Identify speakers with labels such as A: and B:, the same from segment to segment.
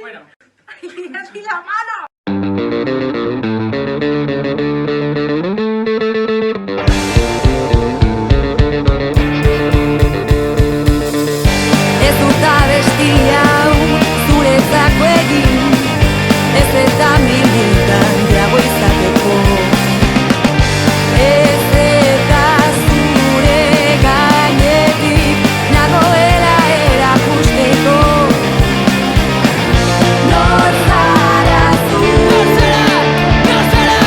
A: Bueno.
B: ¡Así la mano!
C: Ez dut abesti hau zuretzako egin, ez eta militan gehiago izateko. Ez eta zure gainetik nagoela erakusteko. Nor zara zu? Nor zara?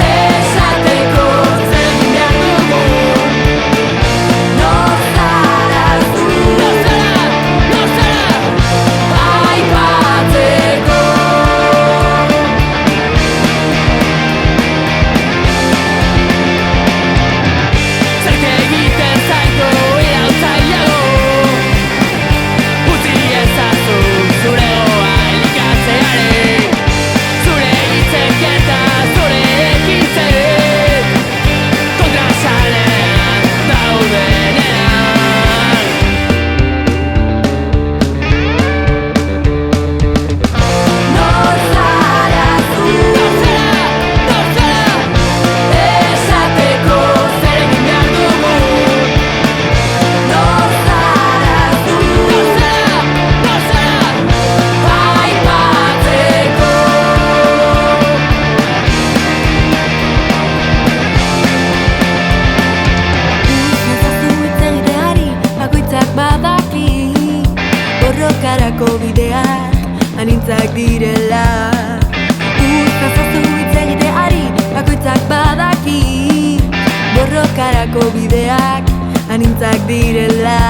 C: Esateko zer egin behar dugun. Nor zara zu? Nor zara? Aipatzeko. Zerk egiten zaitu iraultzaileago, utzi ezazu zure hoa elikatzeari, zure hitzek eta zure ekintzek kontrasalean daudenean. Nor zara zu? Nor zara? Esateko zer egin behar dugun. Nor zara zu? Nor zara? Aipatzeko. Ezazu hitz egiteari bakoitzak badaki, borrokarako bideak anintzak direla. Ezazu hitz egiteari bakoitzak badaki, borrokarako bideak anintzak direla.